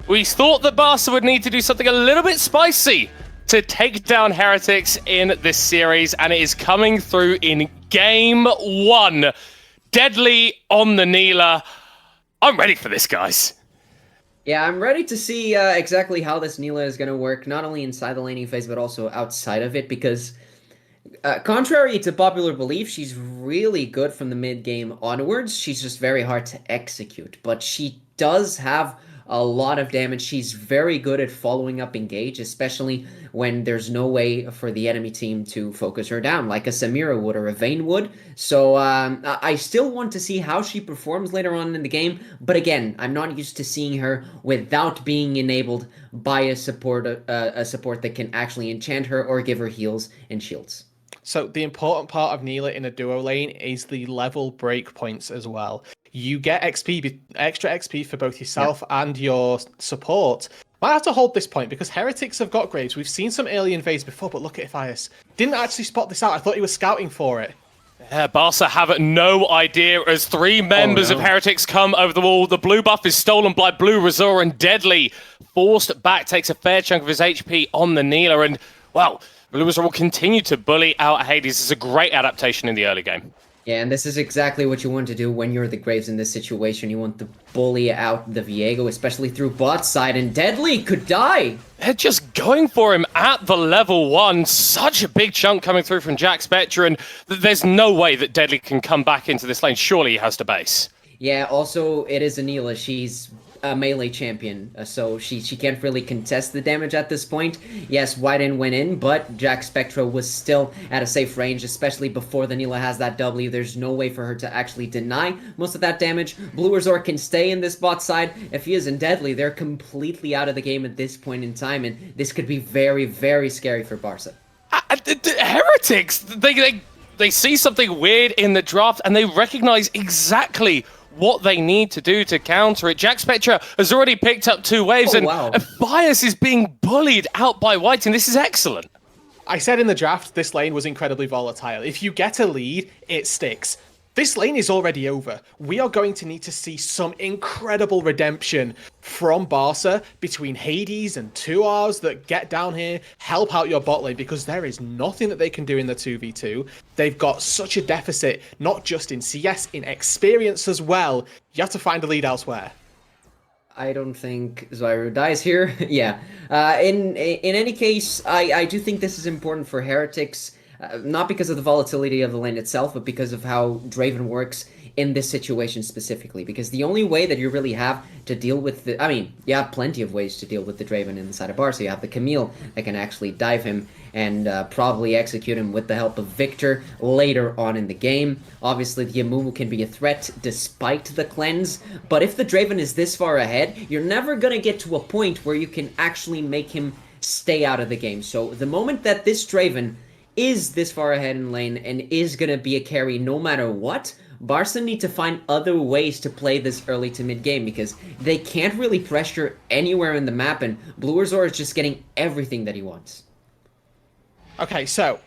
We thought that Barca would need to do something a little bit spicy to take down Heretics in this series, and it is coming through in game one. Deadly on the kneeler. I'm ready for this, guys. Yeah, I'm ready to see exactly how this Neela is going to work, not only inside the laning phase, but also outside of it, because contrary to popular belief, she's really good from the mid-game onwards. She's just very hard to execute, but she does have a lot of damage. She's very good at following up engage, especially when there's no way for the enemy team to focus her down, like a Samira would or a Vayne would. So I still want to see how she performs later on in the game, but again, I'm not used to seeing her without being enabled by a support that can actually enchant her or give her heals and shields. So the important part of Neela in a duo lane is the level break points as well. You get XP, extra XP for both yourself and your support. Might have to hold this point because Heretics have got Graves. We've seen some early invades before, but look at Iphias. Didn't actually spot this out. I thought he was scouting for it. Yeah, Barca have no idea as three members of Heretics come over the wall. The blue buff is stolen by Blue Razor, and Deadly, forced back, takes a fair chunk of his HP on the Neela. And, well, Blue Razor will continue to bully out Hades. This is a great adaptation in the early game. Yeah, and this is exactly what you want to do when you're the Graves in this situation. You want to bully out the Viego, especially through bot side, and Deadly could die! They're just going for him at the level 1. Such a big chunk coming through from Jack Spectre, and there's no way that Deadly can come back into this lane. Surely he has to base. Yeah, also, it is Anila. She's a melee champion, so she can't really contest the damage at this point. Yes, Wyden went in, but Jack Spectra was still at a safe range, especially before the Neela has that W. There's no way for her to actually deny most of that damage. Blue Razor can stay in this bot side. If he isn't Deadly, they're completely out of the game at this point in time, and this could be very, very scary for Barca. Heretics, they see something weird in the draft, and they recognize exactly what they need to do to counter it. Jack Spectre has already picked up 2 waves, and Bias is being bullied out by White, and this is excellent. I said in the draft, this lane was incredibly volatile. If you get a lead, it sticks. This lane is already over. We are going to need to see some incredible redemption from Barca between Hades and 2Rs that get down here, help out your bot lane, because there is nothing that they can do in the 2v2. They've got such a deficit, not just in CS, in experience as well. You have to find a lead elsewhere. I don't think Zyro dies here. Yeah. In any case, I do think this is important for Heretics. Not because of the volatility of the lane itself, but because of how Draven works in this situation specifically. Because the only way that you really have to deal with the... I mean, you have plenty of ways to deal with the Draven inside of Barca. You have the Camille that can actually dive him and probably execute him with the help of Victor later on in the game. Obviously, the Amumu can be a threat despite the cleanse. But if the Draven is this far ahead, you're never going to get to a point where you can actually make him stay out of the game. So the moment that this Draven is this far ahead in lane and is going to be a carry no matter what, Barca need to find other ways to play this early to mid game, because they can't really pressure anywhere in the map, and Blue Razor is just getting everything that he wants. Okay, so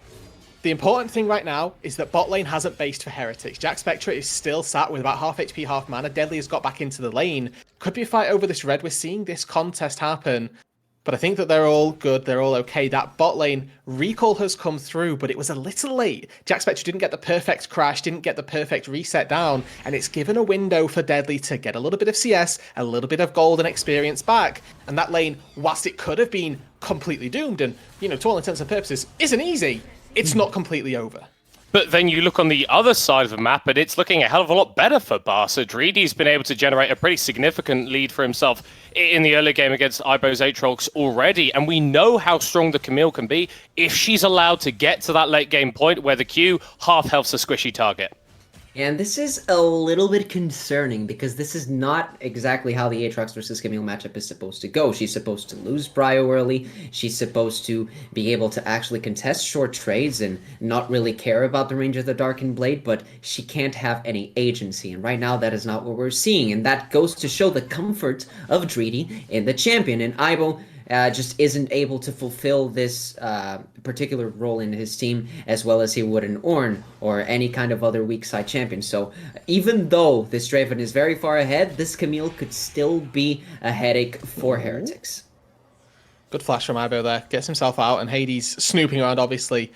the important thing right now is that bot lane hasn't based for Heretics. Jack Spectre is still sat with about half HP, half mana. Deadly has got back into the lane. Could be a fight over this red. We're seeing this contest happen. But I think that they're all good, they're all okay. That bot lane recall has come through, but it was a little late. Jack Spectre didn't get the perfect crash, didn't get the perfect reset down, and it's given a window for Deadly to get a little bit of CS, a little bit of gold and experience back. And that lane, whilst it could have been completely doomed, and, you know, to all intents and purposes, isn't easy, it's not completely over. But then you look on the other side of the map, and it's looking a hell of a lot better for Barca. Dreedy's been able to generate a pretty significant lead for himself in the early game against Ibo's Aatrox already, and we know how strong the Camille can be if she's allowed to get to that late game point where the Q half health's a squishy target. And this is a little bit concerning, because this is not exactly how the Aatrox versus Camille matchup is supposed to go. She's supposed to lose Brio early, she's supposed to be able to actually contest short trades and not really care about the range of the Darkened Blade, but she can't have any agency, and right now that is not what we're seeing, and that goes to show the comfort of Dreedy in the champion. And Ibo just isn't able to fulfill this particular role in his team as well as he would in Ornn or any kind of other weak side champion. So even though this Draven is very far ahead, this Camille could still be a headache for Heretics. Good flash from Ibo there. Gets himself out, and Hades snooping around, obviously.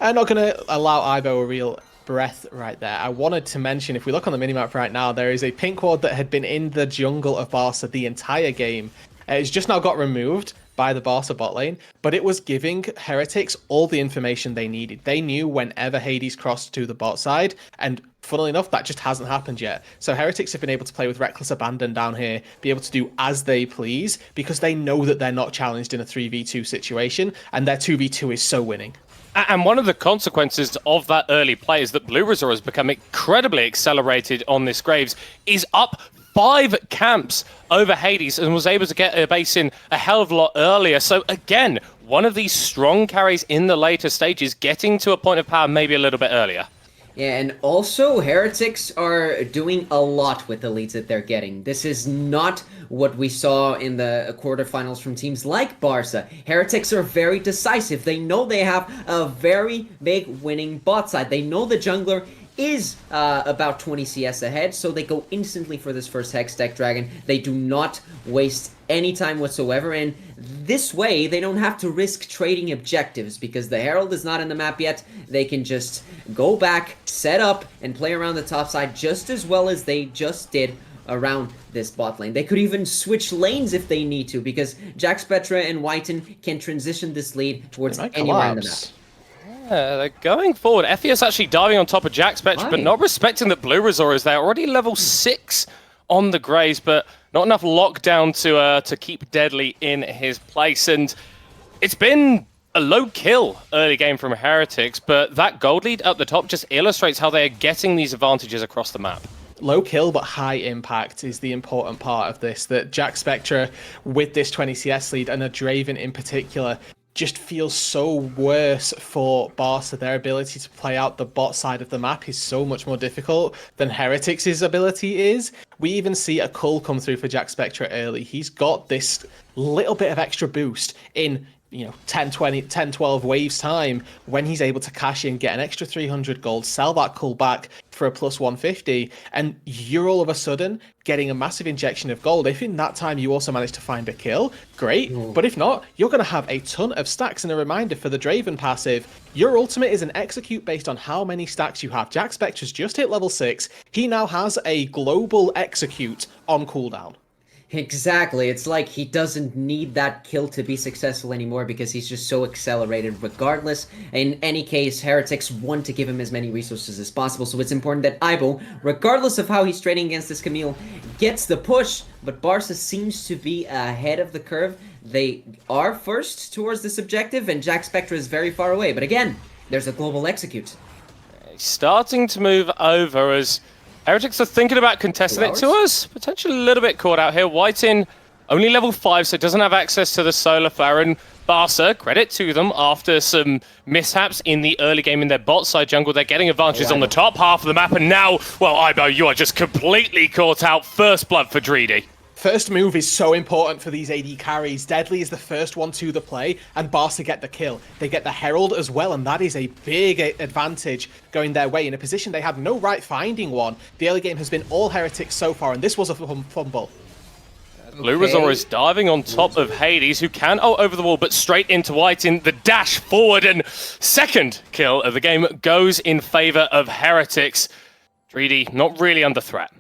I'm not going to allow Ibo a real breath right there. I wanted to mention, if we look on the minimap right now, there is a pink ward that had been in the jungle of Barca the entire game. It's just now got removed by the Barca bot lane, but it was giving Heretics all the information they needed. They knew whenever Hades crossed to the bot side, and funnily enough, that just hasn't happened yet. So Heretics have been able to play with reckless abandon down here, be able to do as they please, because they know that they're not challenged in a 3v2 situation, and their 2v2 is so winning. And one of the consequences of that early play is that Blue Resort has become incredibly accelerated on this Graves, is up 5 camps over Hades and was able to get a base in a hell of a lot earlier. So again, one of these strong carries in the later stages, getting to a point of power maybe a little bit earlier. Yeah, and also Heretics are doing a lot with the leads that they're getting. This is not what we saw in the quarterfinals from teams like Barca. Heretics are very decisive. They know they have a very big winning bot side. They know the jungler is about 20 CS ahead, so they go instantly for this first Hex Deck Dragon. They do not waste any time whatsoever, and this way they don't have to risk trading objectives because the Herald is not in the map yet. They can just go back, set up, and play around the top side just as well as they just did around this bot lane. They could even switch lanes if they need to, because Jack Spectra and Whiten can transition this lead towards anywhere in the map. They're going forward. Ephius actually diving on top of Jack Spectre, but not respecting that Blue Resort is there. Already level 6 on the Graves, but not enough lockdown to keep Deadly in his place. And it's been a low kill early game from Heretics, but that gold lead up the top just illustrates how they are getting these advantages across the map. Low kill but high impact is the important part of this, that Jack Spectre with this 20 CS lead and a Draven in particular just feels so worse for Barca. Their ability to play out the bot side of the map is so much more difficult than Heretics' ability is. We even see a cull come through for Jack Spectre early. He's got this little bit of extra boost in 10, 12 waves time when he's able to cash in, get an extra 300 gold, sell that cull back for a plus 150, and you're all of a sudden getting a massive injection of gold. If in that time you also manage to find a kill, great. But if not, you're going to have a ton of stacks. And a reminder for the Draven passive, your ultimate is an execute based on how many stacks you have. Jack Spectre's just hit level 6. He now has a global execute on cooldown. Exactly. It's like he doesn't need that kill to be successful anymore because he's just so accelerated regardless. In any case, Heretics want to give him as many resources as possible, so it's important that Ibo, regardless of how he's trading against this Camille, gets the push, but Barca seems to be ahead of the curve. They are first towards this objective, and Jack Spectre is very far away, but again, there's a global execute. Starting to move over as Heretics are thinking about contesting it to us. Potentially a little bit caught out here. Whiten, only level 5, so doesn't have access to the Solar Flare. And Barca, credit to them, after some mishaps in the early game in their bot side jungle, they're getting advantages on the top half of the map. And now, well, Ibo, you are just completely caught out. First blood for Dreedy. First move is so important for these AD carries. Deadly is the first one to the play, and Barca get the kill. They get the Herald as well, and that is a big advantage going their way in a position they had no right finding one. The early game has been all Heretics so far, and this was a fumble. Blue Resort is diving on top of Hades, who can over the wall, but straight into White in the dash forward, and second kill of the game goes in favor of Heretics. Dreedy not really under threat.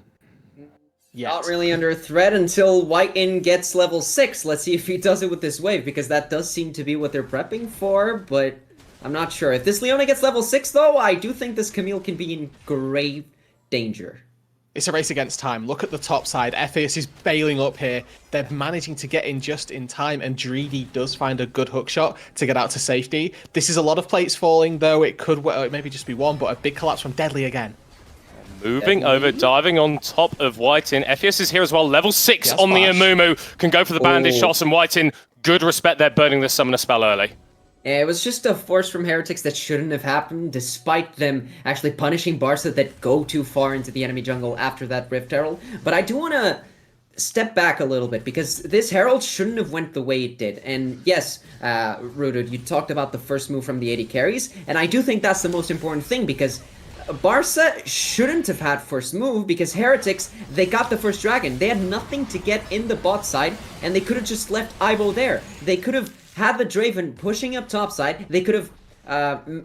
Not really under threat until Whiten gets level 6. Let's see if he does it with this wave, because that does seem to be what they're prepping for, but I'm not sure. If this Leona gets level 6, though, I do think this Camille can be in grave danger. It's a race against time. Look at the top side. Ephius is bailing up here. They're managing to get in just in time, and Dreedy does find a good hook shot to get out to safety. This is a lot of plates falling, though. It could maybe just be one, but a big collapse from Deadly again. Moving over, diving on top of Whiten. Ephius is here as well. Level 6 on the Amumu. Can go for the bandage shots, and Whiten, good respect there, burning the summoner spell early. Yeah, it was just a force from Heretics that shouldn't have happened, despite them actually punishing Barca that go too far into the enemy jungle after that Rift Herald. But I do want to step back a little bit, because this Herald shouldn't have went the way it did. And yes, Rudud, you talked about the first move from the AD carries, and I do think that's the most important thing, because Barca shouldn't have had first move, because Heretics, they got the first dragon. They had nothing to get in the bot side, and they could have just left Ibo there. They could have had the Draven pushing up top side. They could have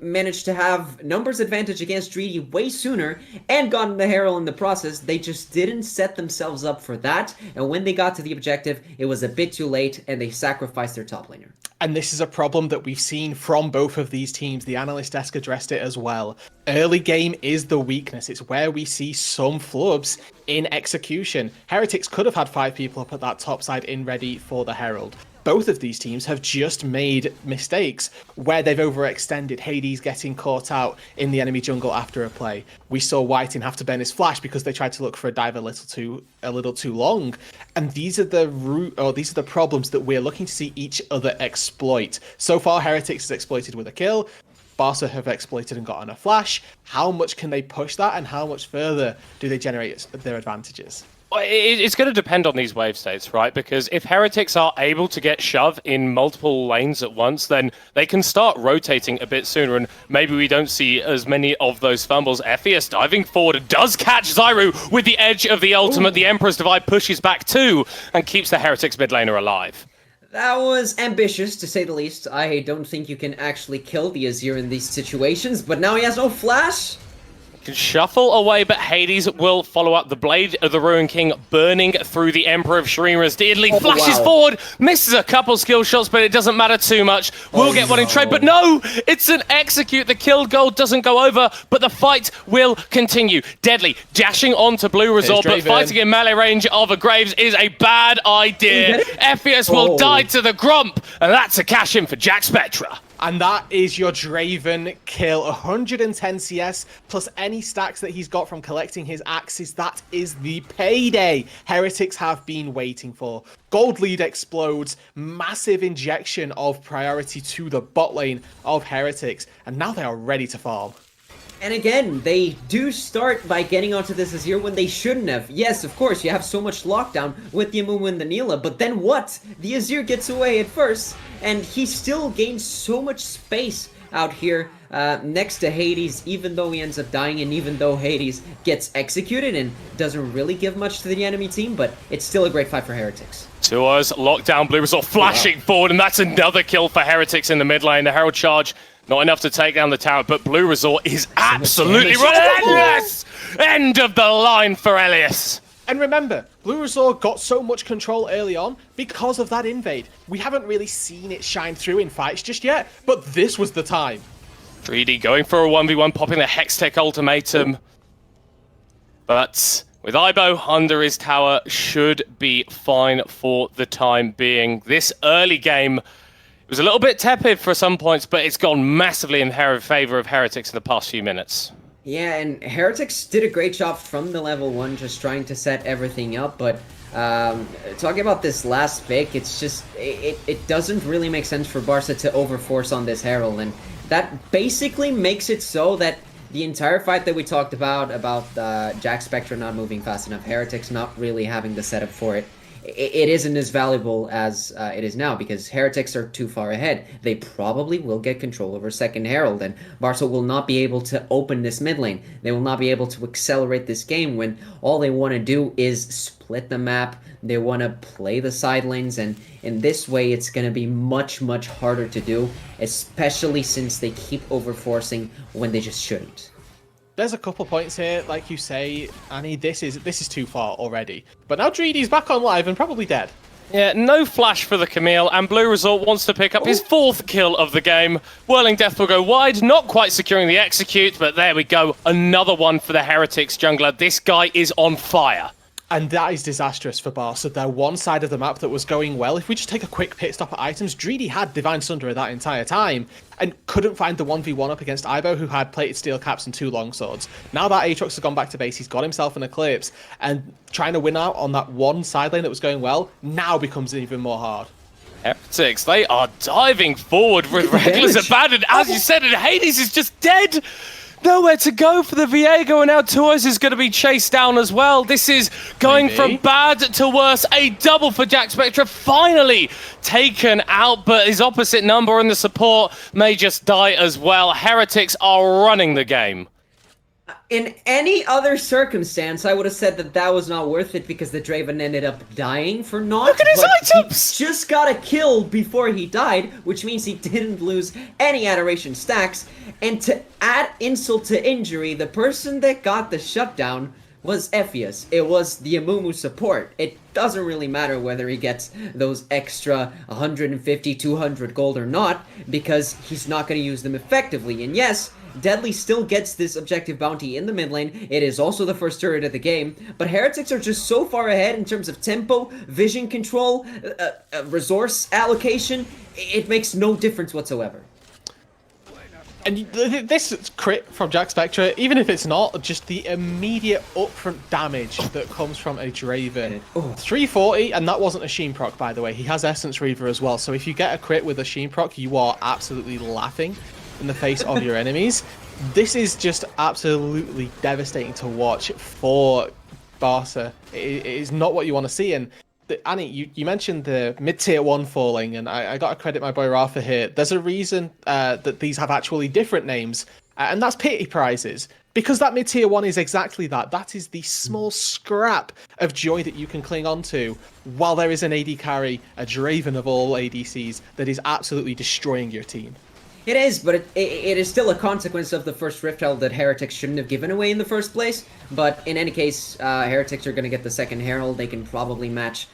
managed to have numbers advantage against Dreedy way sooner and gotten the Herald in the process. They just didn't set themselves up for that, and when they got to the objective, it was a bit too late, and they sacrificed their top laner. And this is a problem that we've seen from both of these teams. The analyst desk addressed it as well. Early game is the weakness. It's where we see some flubs in execution. Heretics could have had 5 people up at that top side in ready for the Herald. Both of these teams have just made mistakes where they've overextended. Hades getting caught out in the enemy jungle after a play. We saw Whiting have to burn his flash because they tried to look for a dive a little too long. And these are the problems that we're looking to see each other exploit. So far, Heretics has exploited with a kill. Barca have exploited and gotten a flash. How much can they push that, and how much further do they generate their advantages? It's going to depend on these wave states, right? Because if Heretics are able to get shove in multiple lanes at once, then they can start rotating a bit sooner, and maybe we don't see as many of those fumbles. Ephius diving forward does catch Zyru with the edge of the ultimate. The Emperor's Divide pushes back too and keeps the Heretics mid laner alive. That was ambitious, to say the least. I don't think you can actually kill the Azir in these situations, but now he has no flash. Can shuffle away, but Hades will follow up. The Blade of the Ruin King burning through the Emperor of Shurima's deadly. Flashes forward, misses a couple skill shots, but it doesn't matter too much. We'll get one in trade, but no! It's an execute. The kill goal doesn't go over, but the fight will continue. Deadly dashing onto Blue Resort, but fighting in melee range of a Graves is a bad idea. Ephius will die to the Grump, and that's a cash in for Jack Spectra. And that is your Draven kill. 110 CS plus any stacks that he's got from collecting his axes. That is the payday Heretics have been waiting for. Gold lead explodes. Massive injection of priority to the bot lane of Heretics. And now they are ready to farm. And again, they do start by getting onto this Azir when they shouldn't have. Yes, of course, you have so much lockdown with the Amumu and the Neela, but then what? The Azir gets away at first, and he still gains so much space out here next to Hades, even though he ends up dying, and even though Hades gets executed and doesn't really give much to the enemy team, but it's still a great fight for Heretics. To us, lockdown, Blue Resort flashing forward, and that's another kill for Heretics in the mid lane. The Herald charge, not enough to take down the tower, but Blue Resort is absolutely relentless! End of the line for Elias. And remember, Blue Resort got so much control early on because of that invade. We haven't really seen it shine through in fights just yet, but this was the time. 3D going for a 1v1, popping the Hextech ultimatum. But with Ibo under his tower, should be fine for the time being. This early game, it was a little bit tepid for some points, but it's gone massively in favor of Heretics in the past few minutes. Yeah, and Heretics did a great job from the level 1, just trying to set everything up, but talking about this last pick, it's just, it doesn't really make sense for Barca to overforce on this Herald, and that basically makes it so that the entire fight that we talked about Jack Spectra not moving fast enough, Heretics not really having the setup for it, it isn't as valuable as it is now, because Heretics are too far ahead. They probably will get control over second Herald, and Barca will not be able to open this mid lane. They will not be able to accelerate this game when all they want to do is split the map. They want to play the side lanes, and in this way it's going to be much, much harder to do, especially since they keep overforcing when they just shouldn't. There's a couple points here, like you say, Annie, this is too far already. But now Dreedy's back on live and probably dead. Yeah, no flash for the Camille, and Blue Resort wants to pick up his 4th kill of the game. Whirling Death will go wide, not quite securing the execute, but there we go. Another one for the Heretics jungler. This guy is on fire. And that is disastrous for Barca. Their one side of the map that was going well, if we just take a quick pit stop at items, Dreedy had Divine Sunder that entire time and couldn't find the 1v1 up against Ibo, who had plated steel caps and 2 longswords. Now that Aatrox has gone back to base, he's got himself an Eclipse, and trying to win out on that one side lane that was going well now becomes even more hard. Heretics, they are diving forward with reckless abandon. As you said, and Hades is just dead. nowhere to go for the Viego, and now Tuos is going to be chased down as well. This is going from bad to worse. A double for Jack Spectra, finally taken out, but his opposite number and the support may just die as well. Heretics are running the game. In any other circumstance, I would have said that that was not worth it because the Draven ended up dying for naught. Look at his items! He just got a kill before he died, which means he didn't lose any adoration stacks. And to add insult to injury, the person that got the shutdown was Ephius. It was the Amumu support. It doesn't really matter whether he gets those extra 150, 200 gold or not, because he's not going to use them effectively. And yes, Deadly still gets this objective bounty in the mid lane. It is also the first turret of the game, but Heretics are just so far ahead in terms of tempo, vision control, resource allocation. It makes no difference whatsoever. And this crit from Jack Spectra, even if it's not, just the immediate upfront damage that comes from a Draven. 340, and that wasn't a Sheen proc, by the way. He has Essence Reaver as well, so if you get a crit with a Sheen proc, you are absolutely laughing in the face of your enemies. This is just absolutely devastating to watch for Barca. It is not what you want to see. And Annie, you mentioned the mid-tier 1 falling, and I got to credit my boy Rafa here. There's a reason that these have actually different names, and that's pity prizes. Because that mid-tier 1 is exactly that. That is the small scrap of joy that you can cling on to while there is an AD carry, a Draven of all ADCs, that is absolutely destroying your team. It is, but it is still a consequence of the first Rift Herald that Heretics shouldn't have given away in the first place. But in any case, Heretics are going to get the second Herald. They can probably match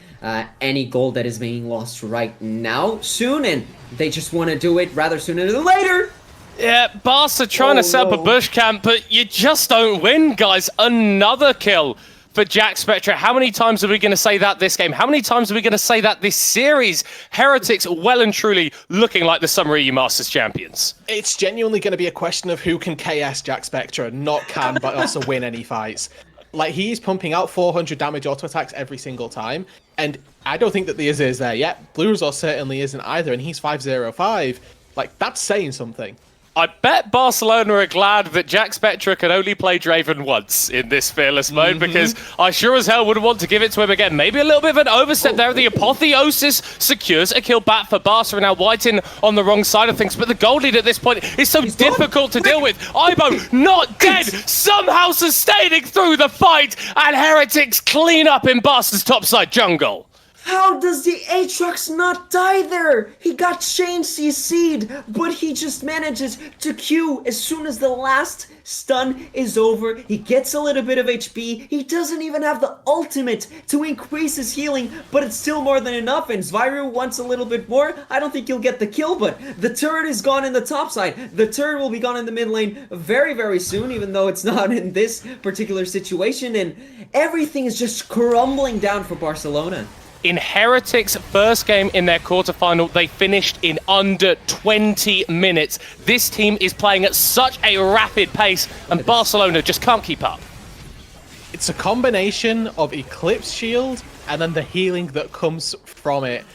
any gold that is being lost right now soon, and they just want to do it rather sooner than later. Yeah, Barca trying to set up a bush camp, but you just don't win, guys. Another kill for Jack Spectra. How many times are we going to say that this game? How many times are we going to say that this series? Heretics well and truly looking like the Summer EU Masters champions. It's genuinely going to be a question of who can KS Jack Spectra, not can, but also win any fights. Like, he's pumping out 400 damage auto attacks every single time, and I don't think that the Azir is there yet. Blue Resort certainly isn't either, and he's 505. Like, that's saying something. I bet Barcelona are glad that Jack Spectra can only play Draven once in this fearless mode, because I sure as hell wouldn't want to give it to him again. Maybe a little bit of an overstep there. The Apotheosis secures a kill back for Barca, and now White in on the wrong side of things. But the gold lead at this point is so difficult to deal with. Ibo not dead, somehow sustaining through the fight, and Heretics clean up in Barca's topside jungle. How does the Aatrox not die there? He got chain CC'd, but he just manages to Q as soon as the last stun is over. He gets a little bit of HP. He doesn't even have the ultimate to increase his healing, but it's still more than enough, and Zviru wants a little bit more. I don't think he'll get the kill, but the turret is gone in the top side. The turret will be gone in the mid lane very, very soon, even though it's not in this particular situation, and everything is just crumbling down for Barcelona. In Heretics' first game in their quarterfinal, they finished in under 20 minutes. This team is playing at such a rapid pace, and Barcelona just can't keep up. It's a combination of Eclipse Shield and then the healing that comes from it.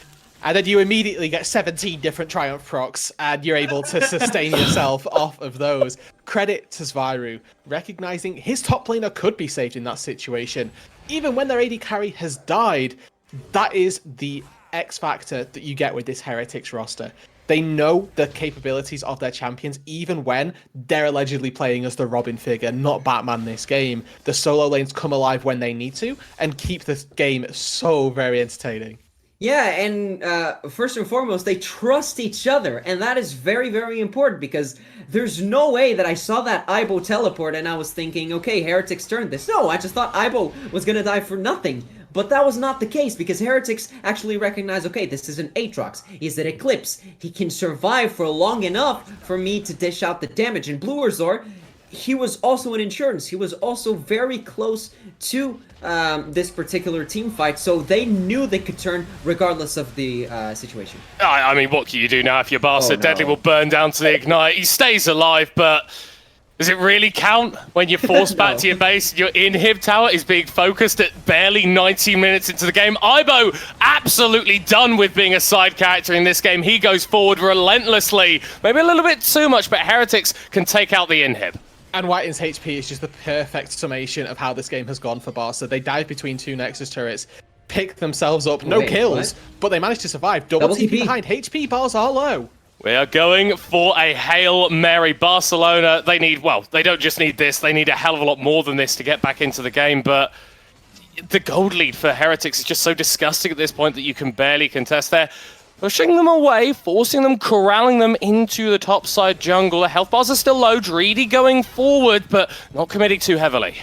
And then you immediately get 17 different Triumph procs, and you're able to sustain yourself off of those. Credit to Zviru, recognizing his top laner could be saved in that situation. Even when their AD carry has died, that is the X factor that you get with this Heretics roster. They know the capabilities of their champions, even when they're allegedly playing as the Robin figure, not Batman this game. The solo lanes come alive when they need to, and keep this game so very entertaining. Yeah, and first and foremost, they trust each other, and that is very, very important, because there's no way that I saw that Ibo teleport and I was thinking, okay, Heretics turned this. No, I just thought Ibo was gonna die for nothing. But that was not the case, because Heretics actually recognized, okay, this is an Aatrox. He's an Eclipse. He can survive for long enough for me to dish out the damage. And Blue Resort, he was also an insurance. He was also very close to this particular team fight, so they knew they could turn regardless of the situation. I mean, what can you do now if you're Barca? Deadly will burn down to the Ignite. He stays alive, but does it really count when you're forced back to your base? Your inhib tower is being focused at barely 90 minutes into the game. Ibo absolutely done with being a side character in this game. He goes forward relentlessly. Maybe a little bit too much, but Heretics can take out the inhib. And Whiting's HP is just the perfect summation of how this game has gone for Barca. They dive between two Nexus turrets, pick themselves up, no kills, but they managed to survive. Double TP behind, HP bars are low. We are going for a Hail Mary. Barcelona, they need, well, they don't just need this, they need a hell of a lot more than this to get back into the game, but the gold lead for Heretics is just so disgusting at this point that you can barely contest there. Pushing them away, forcing them, corralling them into the topside jungle. The health bars are still low, Dreedy going forward, but not committing too heavily.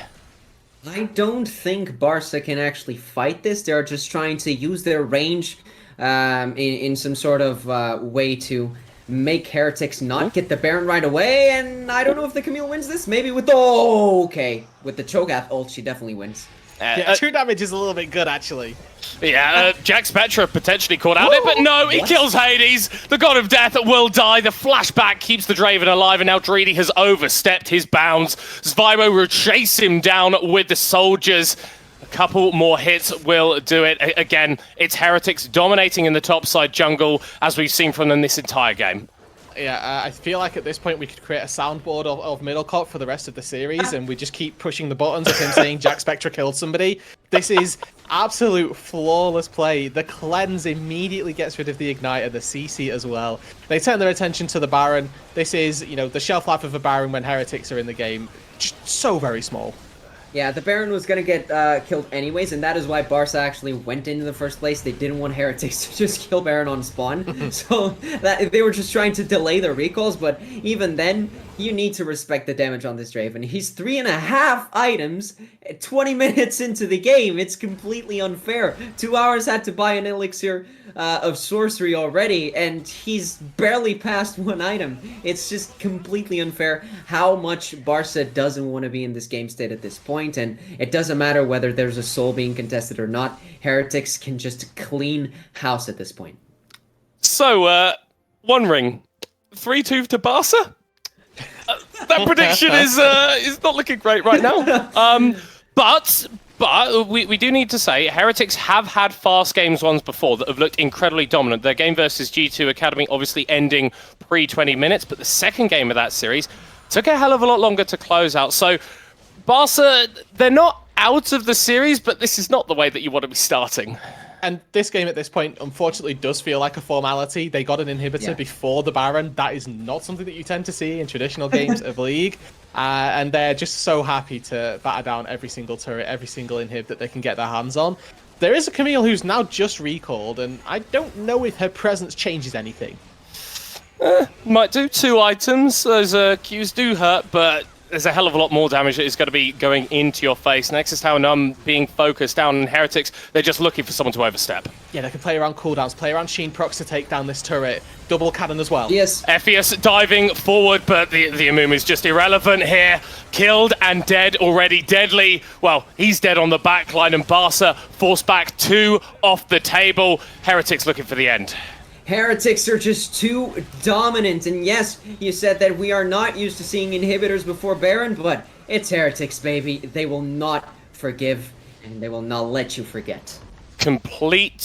I don't think Barca can actually fight this. They're just trying to use their range in some sort of way to make Heretics not get the Baron right away, and I don't know if the Camille wins this. Maybe with the... okay. With the Cho'Gath ult, she definitely wins. Yeah, 2 damage is a little bit good, actually. Yeah, Jack Spectra potentially caught out it, but no, he kills Hades. The God of Death will die. The flashback keeps the Draven alive, and now Dreedy has overstepped his bounds. Zvybo will chase him down with the soldiers. A couple more hits will do it. Again, it's Heretics dominating in the topside jungle, as we've seen from them this entire game. Yeah, I feel like at this point we could create a soundboard of Middlecop for the rest of the series, and we just keep pushing the buttons of him saying Jack Spectra killed somebody. This is absolute flawless play. The cleanse immediately gets rid of the Igniter, the CC as well. They turn their attention to the Baron. This is, you know, the shelf life of a Baron when Heretics are in the game. Just so very small. Yeah, the Baron was going to get killed anyways, and that is why Barca actually went into the first place. They didn't want Heretics to just kill Baron on spawn, so that they were just trying to delay the recalls, but even then, you need to respect the damage on this Draven. He's 3.5 items 20 minutes into the game. It's completely unfair. 2 hours had to buy an elixir of sorcery already, and he's barely past 1 item. It's just completely unfair how much Barca doesn't want to be in this game state at this point, and it doesn't matter whether there's a soul being contested or not. Heretics can just clean house at this point. So, One Ring, 3-2 to Barca? That prediction is not looking great right now. But we do need to say Heretics have had fast games ones before that have looked incredibly dominant. Their game versus G2 Academy obviously ending pre-20 minutes, but the second game of that series took a hell of a lot longer to close out. So Barca, they're not out of the series, but this is not the way that you want to be starting. And this game at this point, unfortunately, does feel like a formality. They got an inhibitor before the Baron. That is not something that you tend to see in traditional games of League. And they're just so happy to batter down every single turret, every single inhib that they can get their hands on. There is a Camille who's now just recalled, and I don't know if her presence changes anything. Might do 2 items. Those Qs do hurt, but there's a hell of a lot more damage that is going to be going into your face. Nexus Tower Numb being focused down on Heretics. They're just looking for someone to overstep. Yeah, they can play around cooldowns, play around Sheen procs to take down this turret. Double cannon as well. Yes. Ephius diving forward, but the Amumu is just irrelevant here. Killed and dead already. Deadly, well, he's dead on the backline, and Barca forced back 2 off the table. Heretics looking for the end. Heretics are just too dominant, and yes, you said that we are not used to seeing inhibitors before Baron, but it's Heretics, baby. They will not forgive, and they will not let you forget. Complete